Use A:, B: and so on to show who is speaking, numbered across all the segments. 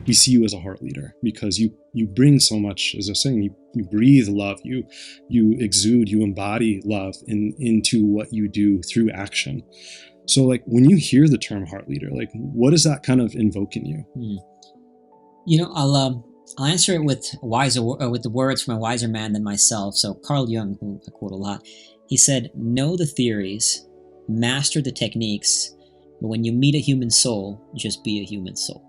A: we see you as a heart leader because you bring so much, as I was saying, you breathe love, you exude, you embody love into what you do through action. So like when you hear the term heart leader, like what does that kind of invoke in you?
B: I'll answer it with with the words from a wiser man than myself. So Carl Jung, who I quote a lot, he said, "Know the theories, master the techniques, but when you meet a human soul, just be a human soul."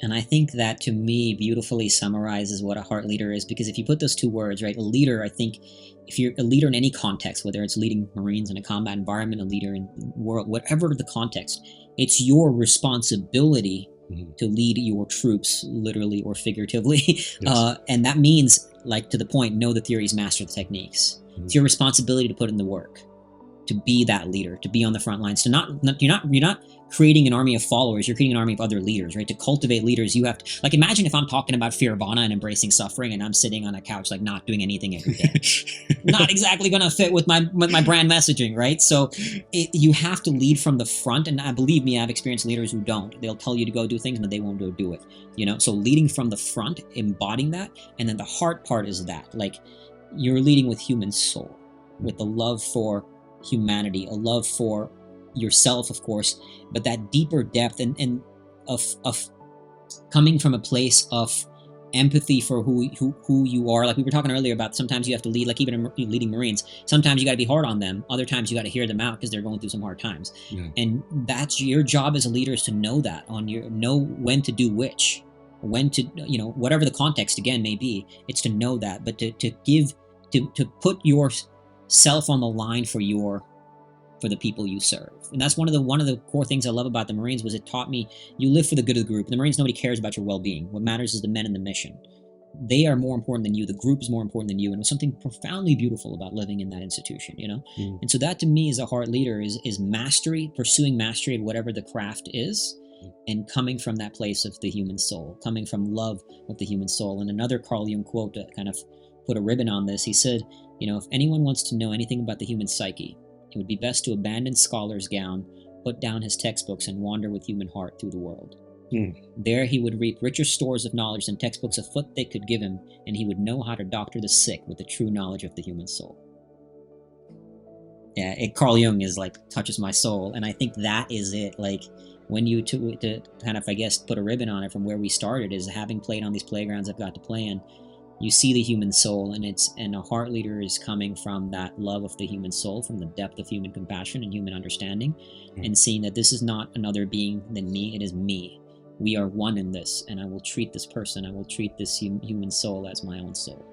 B: And I think that, to me, beautifully summarizes what a heart leader is, because if you put those two words, right, a leader, I think if you're a leader in any context, whether it's leading Marines in a combat environment, a leader in the world, whatever the context, it's your responsibility to lead your troops, literally or figuratively.
A: Yes.
B: And that means, like, to the point, know the theories, master the techniques. It's your responsibility to put in the work, to be that leader, to be on the front lines, to you're not creating an army of followers, you're creating an army of other leaders, right? To cultivate leaders, you have to, like, imagine if I'm talking about Fearbana and embracing suffering and I'm sitting on a couch, like, not doing anything every day. Not exactly going to fit with my brand messaging, right? So you have to lead from the front, and believe me, I've experienced leaders who don't. They'll tell you to go do things, but they won't go do it, So leading from the front, embodying that, and then the heart part is that, like, you're leading with human soul, with the love for humanity, a love for yourself, of course, but that deeper depth and of coming from a place of empathy for who you are. Like we were talking earlier about, sometimes you have to lead, like even leading Marines, sometimes you got to be hard on them, other times you got to hear them out because they're going through some hard times. And that's your job as a leader, is to know that, know when to do which, when to, whatever the context again may be, it's to know that, but to put yourself on the line for the people you serve. And that's one of the core things I love about the Marines, was it taught me you live for the good of the group. In the Marines, nobody cares about your well-being. What matters is the men and the mission. They are more important than you. The group is more important than you. And there's something profoundly beautiful about living in that institution, And so that, to me, as a heart leader, is mastery, pursuing mastery of whatever the craft is, and coming from that place of the human soul, coming from love of the human soul. And another Carl Jung quote to kind of put a ribbon on this, he said, if anyone wants to know anything about the human psyche, it would be best to abandon scholar's gown, put down his textbooks, and wander with human heart through the world. There he would reap richer stores of knowledge than textbooks afoot they could give him, and he would know how to doctor the sick with the true knowledge of the human soul. Yeah, Carl Jung is like, touches my soul, and I think that is it. Like, when you to kind of, I guess, put a ribbon on it from where we started, is having played on these playgrounds I've got to play in. You see the human soul, and a heart leader is coming from that love of the human soul, from the depth of human compassion and human understanding, and seeing that this is not another being than me, it is me. We are one in this, and I will treat this person, I will treat this human soul as my own soul.